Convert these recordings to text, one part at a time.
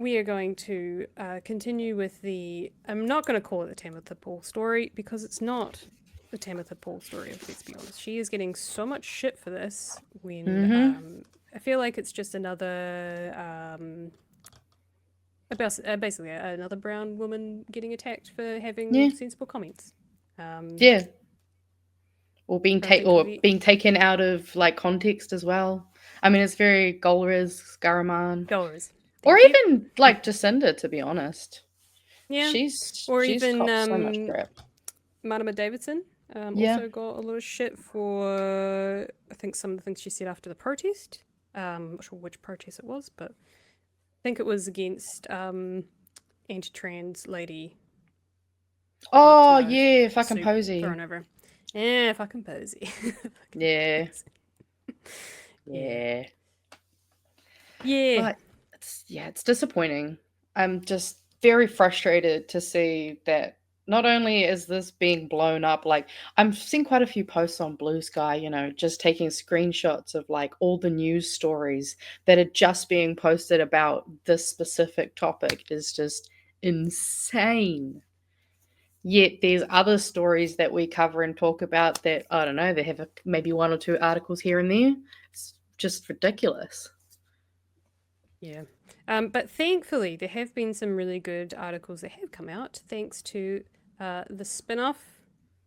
we are going to continue with I'm not going to call it the Tamatha Paul story because it's not the Tamatha Paul story, let's be honest. She is getting so much shit for this when I feel like it's just another, basically another brown woman getting attacked for having sensible comments. Yeah. Or I being taken out of like context as well. I mean, it's very Golriz, Garaman, Goers. or Thank you. even like Jacinda. To be honest, Yeah. Or she's even copped so much crap. Martima Davidson Yeah. also got a lot of shit for, I think, some of the things she said after the protest. I'm not sure which protest it was, but I think it was against anti-trans lady. I'd love to Oh know if yeah, a fucking suit Posey. thrown over. Yeah, fucking Posey. Yeah, Yeah. yeah. Yeah. But it's disappointing. I'm just very frustrated to see that not only is this being blown up, like I'm seeing quite a few posts on Blue Sky, just taking screenshots of like all the news stories that are just being posted about this specific topic is just insane. Yet there's other stories that we cover and talk about that I don't know, they have maybe one or two articles here and there. It's just ridiculous. Yeah. But thankfully, there have been some really good articles that have come out thanks to the spin off,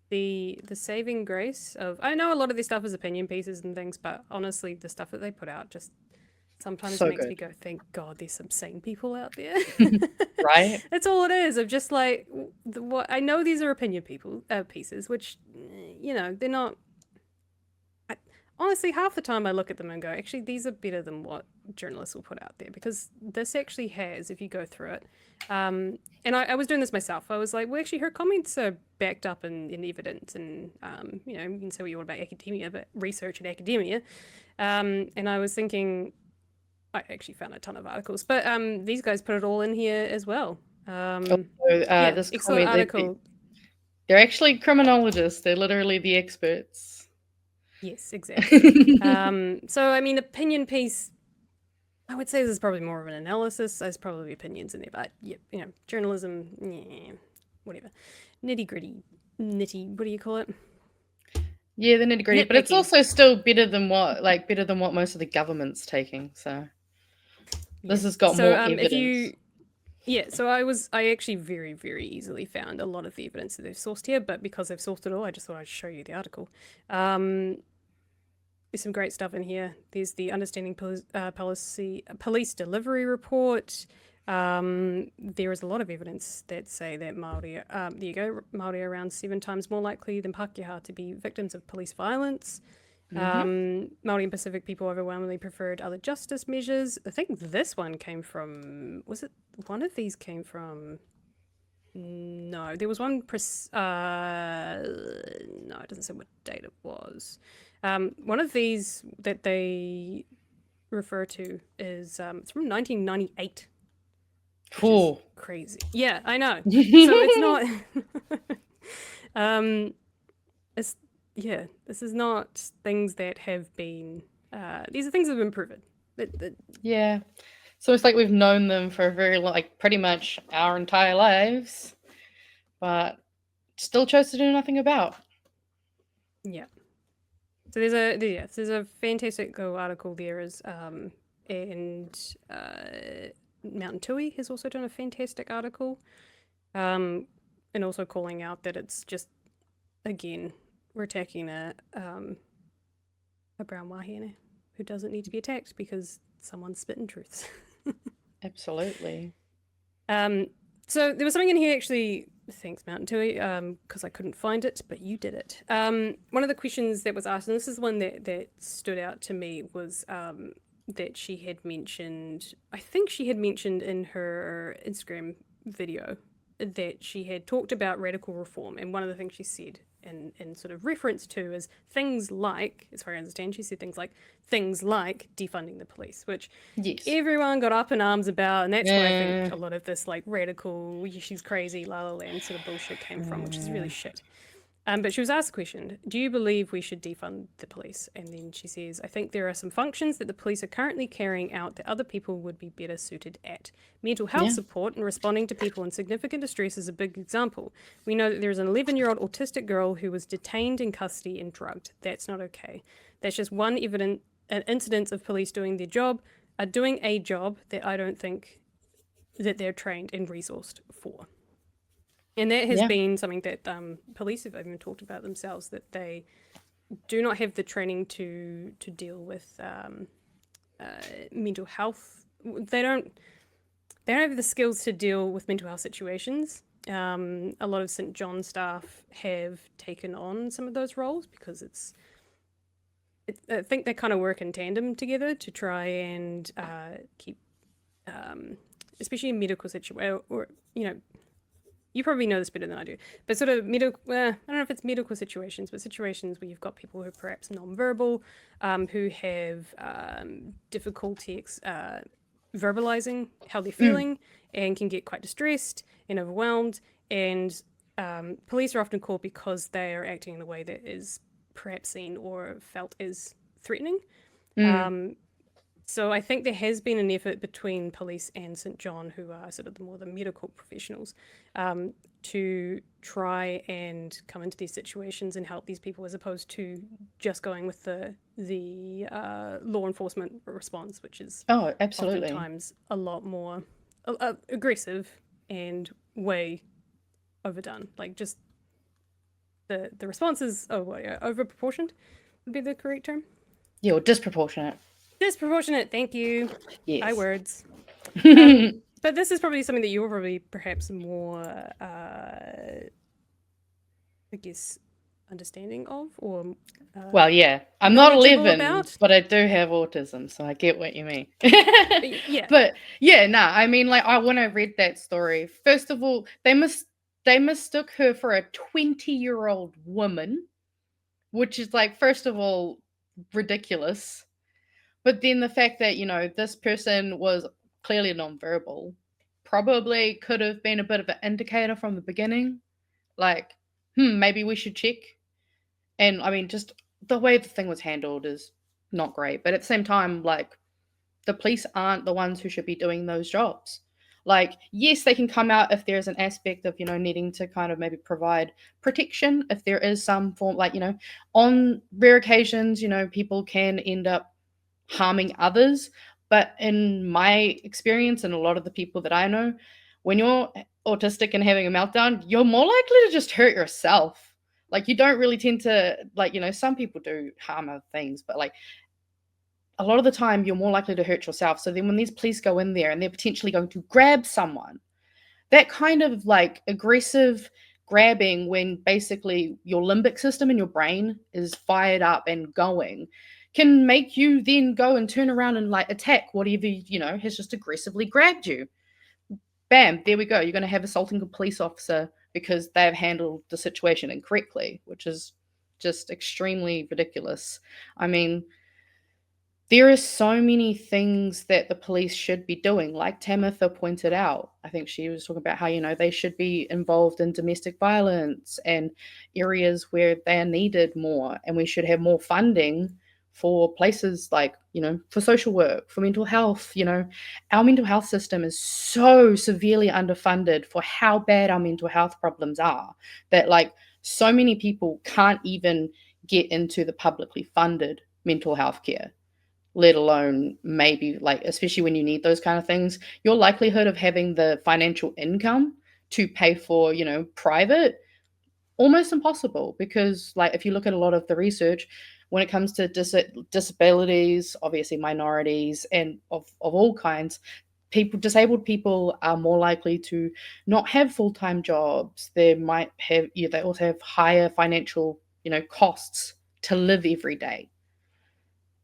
the saving grace of. I know a lot of this stuff is opinion pieces and things, but honestly, the stuff that they put out just sometimes So makes good. me go, thank God there's some sane people out there. Right? That's all it is. Of just like, what I know these are opinion pieces, which, they're not. Honestly, half the time I look at them and go, actually, these are better than what journalists will put out there because this actually has, if you go through it. And I was doing this myself. I was like, well, actually, her comments are backed up in evidence, and you can say what you want about academia, but research and academia. And I was thinking, I actually found a ton of articles, but these guys put it all in here as well. Also, Yeah, this excellent comment, article. they're actually criminologists. They're literally the experts. Yes, exactly. So I mean, opinion piece. I would say this is probably more of an analysis. There's probably opinions in there, but yeah, journalism, yeah, whatever, nitty gritty, nitty. What do you call it? Yeah, the nitty gritty, but it's Nitpicking. also still better than what most of the government's taking. So Yeah. this has got So more if evidence. you yeah, so I actually very, very easily found a lot of the evidence that they've sourced here, but because they've sourced it all, I just thought I'd show you the article. Um, there's some great stuff in here. There's the Understanding Police Delivery Report. There is a lot of evidence that say that Māori, there you go, Māori are around 7 times more likely than Pākehā to be victims of police violence. Hmm. Māori and Pacific people overwhelmingly preferred other justice measures. I think this one came from, was it one of these came from? No, there was one. No, it doesn't say what date it was. One of these that they refer to is it's from 1998, which is Cool. crazy. Yeah, I know. So it's not. um, it's yeah. This is not things that have been. These are things that have been proven. Yeah. So it's like we've known them for a like pretty much our entire lives, but still chose to do nothing about. Yeah. So there's a fantastic little article there is and Mountain Tui has also done a fantastic article, and also calling out that it's just again we're attacking a brown wahine who doesn't need to be attacked because someone's spitting truths. Absolutely. So there was something in here actually. Thanks, Mountain Tui, because I couldn't find it, but you did it. One of the questions that was asked, and this is one that stood out to me, was that she had mentioned. I think she had mentioned in her Instagram video that she had talked about radical reform, and one of the things she said in sort of reference to is things like, as far as I understand, she said things like defunding the police, which Yes. everyone got up in arms about, and that's where I think Yeah. a lot of this like radical, she's crazy, la la land sort of bullshit came from, which is really shit. But she was asked the question, do you believe we should defund the police? And then she says, I think there are some functions that the police are currently carrying out that other people would be better suited at. Mental health Yeah. support and responding to people in significant distress is a big example. We know that there is an 11-year-old autistic girl who was detained in custody and drugged. That's not okay. That's just one incidence of police doing their job, doing a job that I don't think that they're trained and resourced for. And that has Yeah. been something that police have even talked about themselves, that they do not have the training to deal with mental health. They don't have the skills to deal with mental health situations. A lot of St. John staff have taken on some of those roles because I think they kind of work in tandem together to try and keep, especially in medical situations, or you probably know this better than I do, but sort of medical, I don't know if it's medical situations, but situations where you've got people who are perhaps non-verbal, who have difficulty verbalizing how they're feeling and can get quite distressed and overwhelmed. And police are often called because they are acting in a way that is perhaps seen or felt as threatening. So I think there has been an effort between police and St. John, who are sort of the medical professionals, to try and come into these situations and help these people, as opposed to just going with the law enforcement response, which is absolutely. oftentimes a lot more aggressive and way overdone. Like, just the response is over proportioned would be the correct term. Yeah, or disproportionate. Disproportionate, thank you. Yes. I words. But this is probably something that you're probably perhaps more, I guess, understanding of, or well, yeah, I'm not 11, but I do have autism, so I get what you mean. Yeah. But yeah, nah, I mean, like, when I read that story, first of all, they mistook her for a 20-year-old woman, which is, like, first of all, ridiculous. But then the fact that, this person was clearly nonverbal probably could have been a bit of an indicator from the beginning. Like, maybe we should check. And I mean, just the way the thing was handled is not great. But at the same time, like, the police aren't the ones who should be doing those jobs. Like, yes, they can come out if there's an aspect of, needing to kind of maybe provide protection. If there is some form, like, on rare occasions, people can end up harming others. But in my experience and a lot of the people that I know, when you're autistic and having a meltdown, you're more likely to just hurt yourself. Like, you don't really tend to, like, some people do harm other things, but, like, a lot of the time you're more likely to hurt yourself. So then when these police go in there and they're potentially going to grab someone, that kind of, like, aggressive grabbing, when basically your limbic system in your brain is fired up and going, can make you then go and turn around and, like, attack whatever, has just aggressively grabbed you. Bam, there we go. You're going to have assaulting a police officer because they've handled the situation incorrectly, which is just extremely ridiculous. I mean, there are so many things that the police should be doing, like Tamatha pointed out. I think she was talking about how, they should be involved in domestic violence and areas where they are needed more. And we should have more funding for places like, for social work, for mental health. Our mental health system is so severely underfunded for how bad our mental health problems are, that, like, so many people can't even get into the publicly funded mental health care, let alone maybe, like, especially when you need those kind of things, your likelihood of having the financial income to pay for, private, almost impossible. Because, like, if you look at a lot of the research, when it comes to disabilities, obviously minorities and of all kinds, disabled people are more likely to not have full-time jobs. They might have, they also have higher financial, costs to live every day.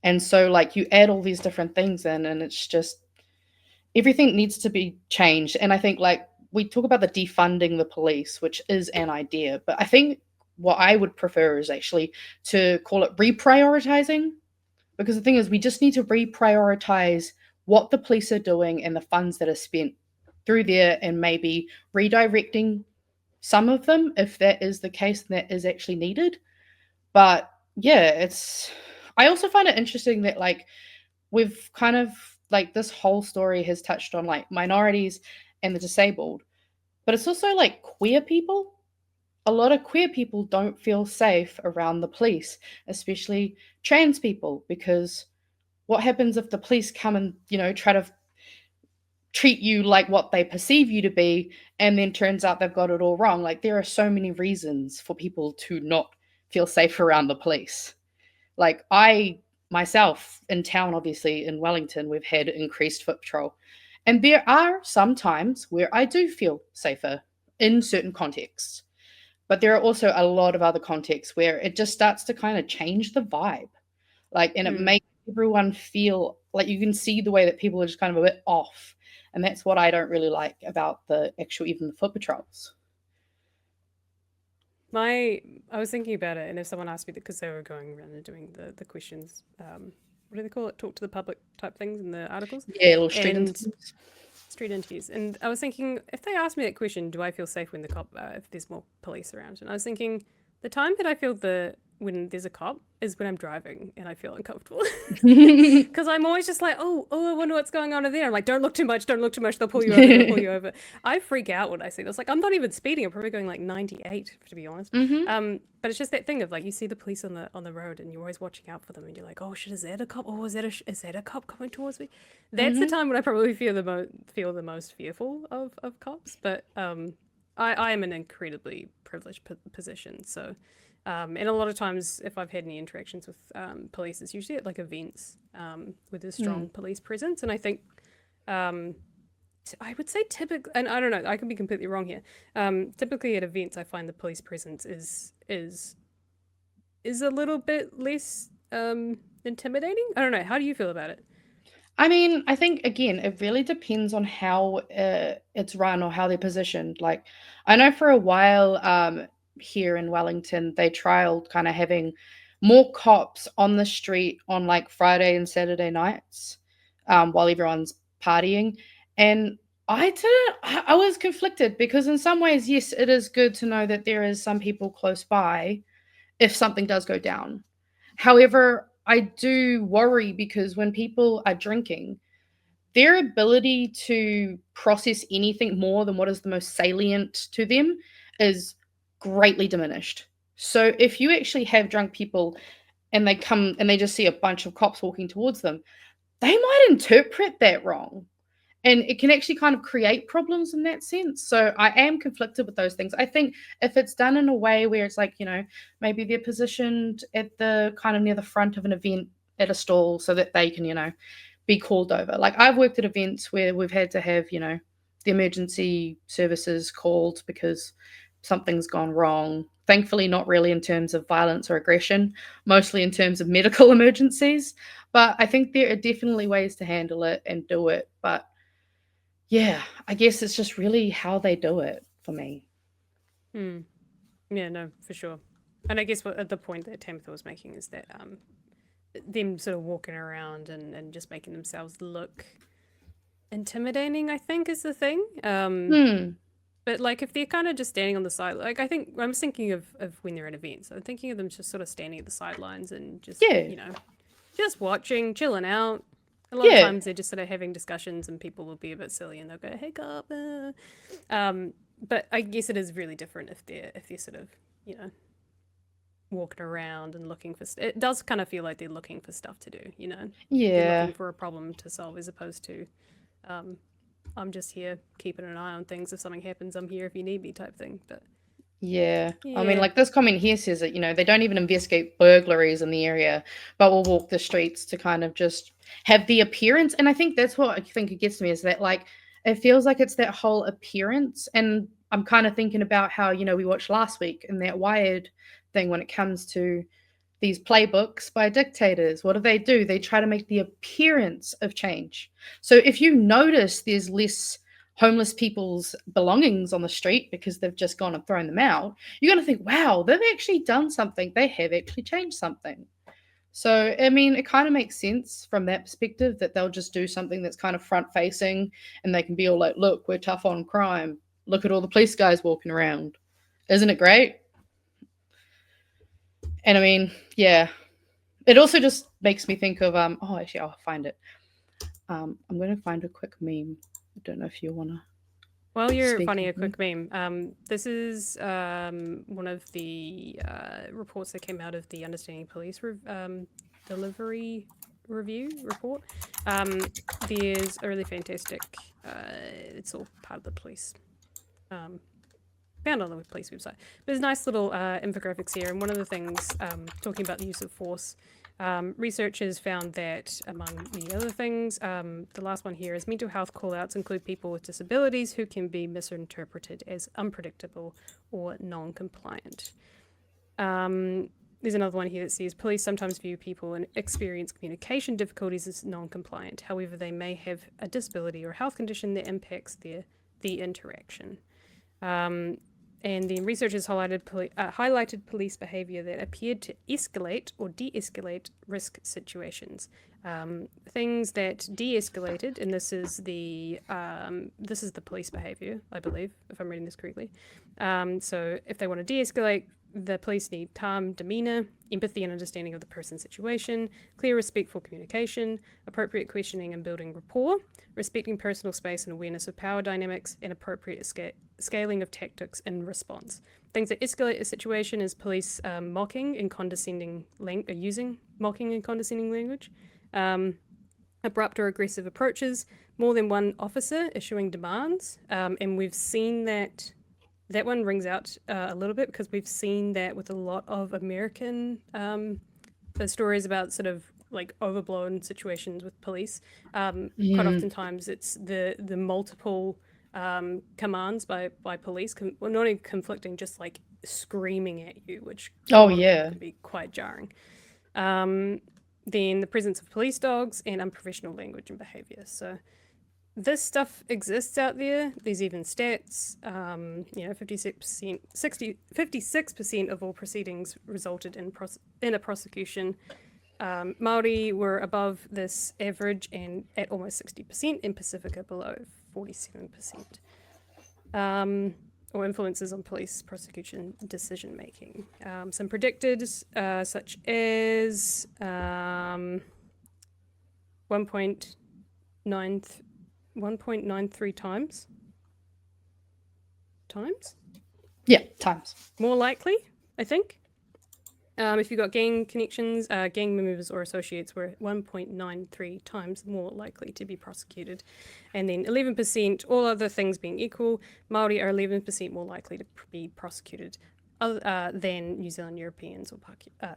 And so, like, you add all these different things in, and it's just, everything needs to be changed. And I think, like, we talk about the defunding the police, which is an idea, but I think what I would prefer is actually to call it reprioritizing, because the thing is, we just need to reprioritize what the police are doing and the funds that are spent through there, and maybe redirecting some of them if that is the case and that is actually needed. But yeah, I also find it interesting that like we've kind of like this whole story has touched on like minorities and the disabled, but it's also like queer people. A lot of queer people don't feel safe around the police, especially trans people, because what happens if the police come and, try to treat you like what they perceive you to be, and then turns out they've got it all wrong? Like, there are so many reasons for people to not feel safe around the police. Like, I myself in town, obviously in Wellington, we've had increased foot patrol. And there are some times where I do feel safer in certain contexts. But there are also a lot of other contexts where it just starts to kind of change the vibe. Like, and it Mm. makes everyone feel like you can see the way that people are just kind of a bit off. And that's what I don't really like about the actual, even the foot patrols. I was thinking about it, and if someone asked me that, because they were going around and doing the questions, what do they call it? Talk to the public type things in the articles, Yeah, little street and interviews. street interviews. And I was thinking, if they asked me that question, do I feel safe when the cop, if there's more police around? And I was thinking, the time that I feel when there's a cop is when I'm driving and I feel uncomfortable. Because I'm always just like, I wonder what's going on in there. I'm like, don't look too much, don't look too much. They'll pull you over, they'll pull you over. I freak out when I see this. Like, I'm not even speeding. I'm probably going like 98, to be honest. But it's just that thing of like, you see the police on the road and you're always watching out for them, and you're like, oh shit, is that a cop? Oh, is that a cop coming towards me? That's the time when I probably feel the most fearful of cops. But I am in an incredibly privileged position, so. And a lot of times, if I've had any interactions with police, it's usually at like events with a strong police presence. And I think I would say typically, and I don't know, I could be completely wrong here. Typically at events, I find the police presence is a little bit less intimidating. I don't know. How do you feel about it? I mean, I think again, it really depends on how it's run or how they're positioned. Like, I know for a while here in Wellington, they trialed kind of having more cops on the street on like Friday and Saturday nights while everyone's partying. And I was conflicted because in some ways, yes, it is good to know that there is some people close by if something does go down. However, I do worry because when people are drinking, their ability to process anything more than what is the most salient to them is greatly diminished. So if you actually have drunk people and they come and they just see a bunch of cops walking towards them, they might interpret that wrong, and it can actually kind of create problems in that sense. So I am conflicted with those things. I think if it's done in a way where it's like, maybe they're positioned at the kind of near the front of an event at a stall so that they can, be called over. Like, I've worked at events where we've had to have, the emergency services called because something's gone wrong. Thankfully, not really in terms of violence or aggression, mostly in terms of medical emergencies. But I think there are definitely ways to handle it and do it. But yeah, I guess it's just really how they do it for me. Hmm. Yeah, no, for sure. And I guess what the point that Tamatha was making is that them sort of walking around and just making themselves look intimidating, I think, is the thing. Hmm. But like if they're kind of just standing on the side, like I think I'm thinking of when they're at events. I'm thinking of them just sort of standing at the sidelines and just Yeah. just watching, chilling out. A lot of Yeah. times they're just sort of having discussions, and people will be a bit silly and they'll go, "Hey, cop." But I guess it is really different if they're sort of walking around and looking for. It does kind of feel like they're looking for stuff to do. They're Yeah. looking for a problem to solve, as opposed to, um, I'm just here keeping an eye on things. If something happens, I'm here if you need me, type thing. But Yeah. I mean, yeah, like this comment here says that, they don't even investigate burglaries in the area, but will walk the streets to kind of just have the appearance. And I think that's what I think it gets to me is that, like, it feels like it's that whole appearance. And I'm kind of thinking about how, we watched last week and that Wired thing when it comes to these playbooks by dictators. What do? They try to make the appearance of change. So if you notice there's less homeless people's belongings on the street because they've just gone and thrown them out, you're going to think, wow, they've actually done something. They have actually changed something. So, I mean, it kind of makes sense from that perspective that they'll just do something that's kind of front facing and they can be all like, look, we're tough on crime. Look at all the police guys walking around. Isn't it great? And I mean, yeah. It also just makes me think of oh, actually I'll find it. I'm going to find a quick meme. I don't know if you want to While you're speak finding of a them. quick meme, this is one of the reports that came out of the Understanding Police delivery review report. There's a really fantastic, it's all part of the police, found on the police website. There's nice little infographics here, and one of the things talking about the use of force, researchers found that, among many other things, the last one here is mental health callouts include people with disabilities who can be misinterpreted as unpredictable or non-compliant. There's another one here that says police sometimes view people and experience communication difficulties as non-compliant. However, they may have a disability or health condition that impacts the interaction. And then researchers highlighted police behaviour that appeared to escalate or de-escalate risk situations. Things that de-escalated, and this is the police behaviour, I believe, if I'm reading this correctly. So if they want to de-escalate, the police need calm demeanour, empathy and understanding of the person's situation, clear, respectful communication, appropriate questioning and building rapport, respecting personal space and awareness of power dynamics, and appropriate scaling of tactics in response. Things that escalate a situation is police mocking and condescending using mocking and condescending language, abrupt or aggressive approaches, more than one officer issuing demands, and we've seen that. That one rings out a little bit because we've seen that with a lot of American stories about sort of like overblown situations with police. Quite oftentimes, it's the multiple commands by police, well, not even conflicting, just like screaming at you, which for a Oh lot of people yeah. can be quite jarring. Then the presence of police dogs and unprofessional language and behaviour. So this stuff exists out there. There's even stats. 56% of all proceedings resulted in a prosecution. Māori were above this average and at almost 60%, and Pacifica below 47%. Or influences on police prosecution decision making. Some predictors, such as 1.93 times. Yeah, times. More likely, I think. If you've got gang connections, gang members or associates were 1.93 times more likely to be prosecuted. And then 11%, all other things being equal, Māori are 11% more likely to be prosecuted than New Zealand Europeans or Pākehā.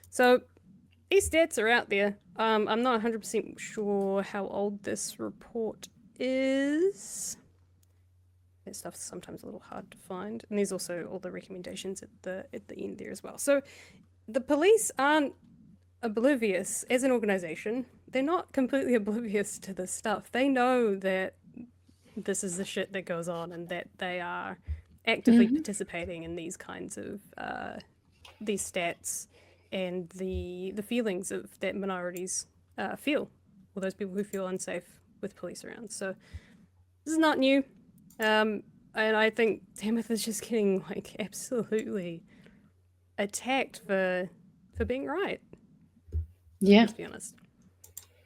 So these stats are out there. I'm not 100% sure how old this report is. That stuff's sometimes a little hard to find. And there's also all the recommendations at the end there as well. So the police aren't oblivious as an organization. They're not completely oblivious to this stuff. They know that this is the shit that goes on and that they are actively participating in these kinds of these stats and the feelings of that minorities feel, or those people who feel unsafe with police around. So this is not new. And I think Tamatha's just getting like absolutely attacked for being right. Yeah. Let's be honest.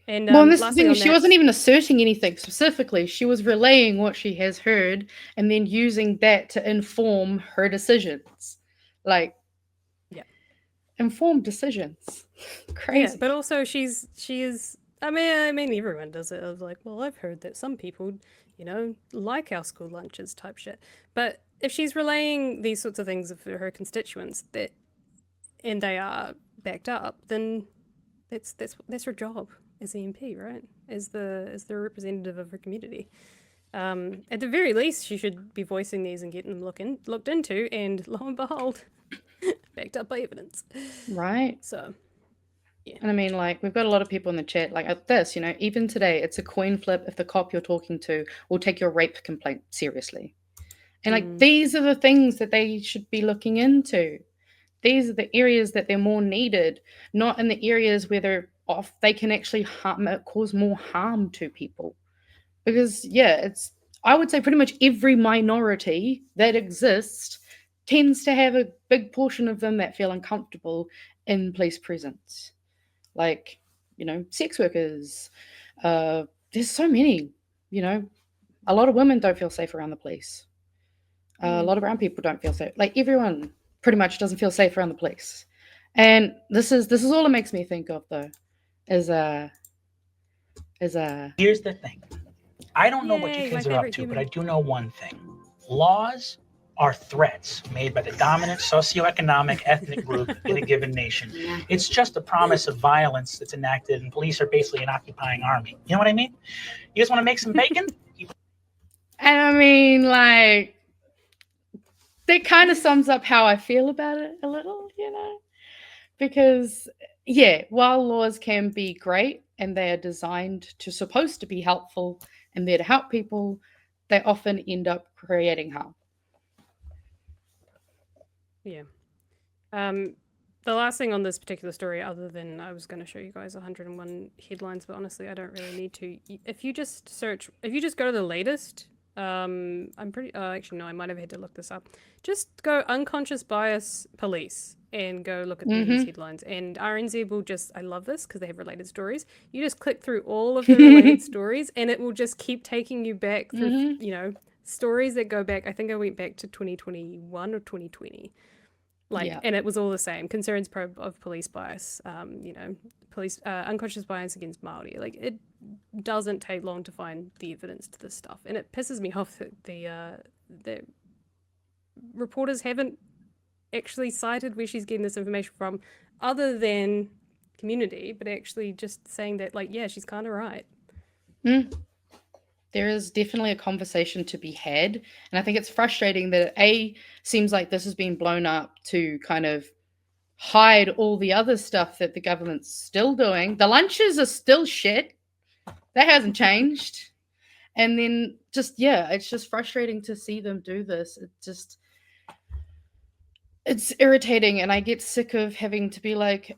And Well, and this is the lastly thing, on she that, wasn't even asserting anything specifically. She was relaying what she has heard and then using that to inform her decisions. Like, yeah, informed decisions. yeah, Crazy. but also she is. I mean, everyone does it. I was like, well, I've heard that some people, like our school lunches type shit. But if she's relaying these sorts of things for her constituents and they are backed up, then that's her job as the MP, right? As the representative of her community. At the very least, she should be voicing these and getting them looked into, and lo and behold, backed up by evidence. Right. So, yeah. And I mean, like, we've got a lot of people in the chat, like, at this, even today, it's a coin flip if the cop you're talking to will take your rape complaint seriously. And, like, these are the things that they should be looking into. These are the areas that they're more needed, not in the areas where they're off, they can actually cause more harm to people. Because, yeah, I would say pretty much every minority that exists tends to have a big portion of them that feel uncomfortable in police presence. Like, sex workers. There's so many, a lot of women don't feel safe around the police. A lot of brown people don't feel safe. Like, everyone pretty much doesn't feel safe around the police. And this is all it makes me think of, though, is Here's the thing. I don't know what you Yay, my kids are up favorite to, but human. I do know one thing. Laws are threats made by the dominant socioeconomic ethnic group in a given nation. It's just a promise of violence that's enacted, and police are basically an occupying army. You know what I mean? You guys want to make some bacon? And I mean, like, that kind of sums up how I feel about it a little, because, yeah, while laws can be great and they are supposed to be helpful and there to help people, they often end up creating harm. Yeah. The last thing on this particular story, other than I was going to show you guys 101 headlines, but honestly, I don't really need to. If you just go to the latest, I'm pretty. Actually, no, I might have had to look this up. Just go unconscious bias police and go look at these headlines. And RNZ will just. I love this because they have related stories. You just click through all of the related stories, and it will just keep taking you back through. Stories that go back. I think I went back to 2021 or 2020. And it was all the same concerns of police bias, police unconscious bias against Māori. Like, it doesn't take long to find the evidence to this stuff, and it pisses me off that the reporters haven't actually cited where she's getting this information from, other than Community, but actually just saying that, like, yeah, she's kind of right. There is definitely a conversation to be had. And I think it's frustrating that it seems like this has been blown up to kind of hide all the other stuff that the government's still doing. The lunches are still shit. That hasn't changed. And then it's just frustrating to see them do this. It's irritating, and I get sick of having to be like,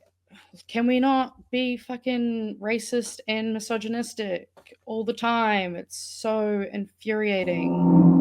can we not be fucking racist and misogynistic all the time? It's so infuriating.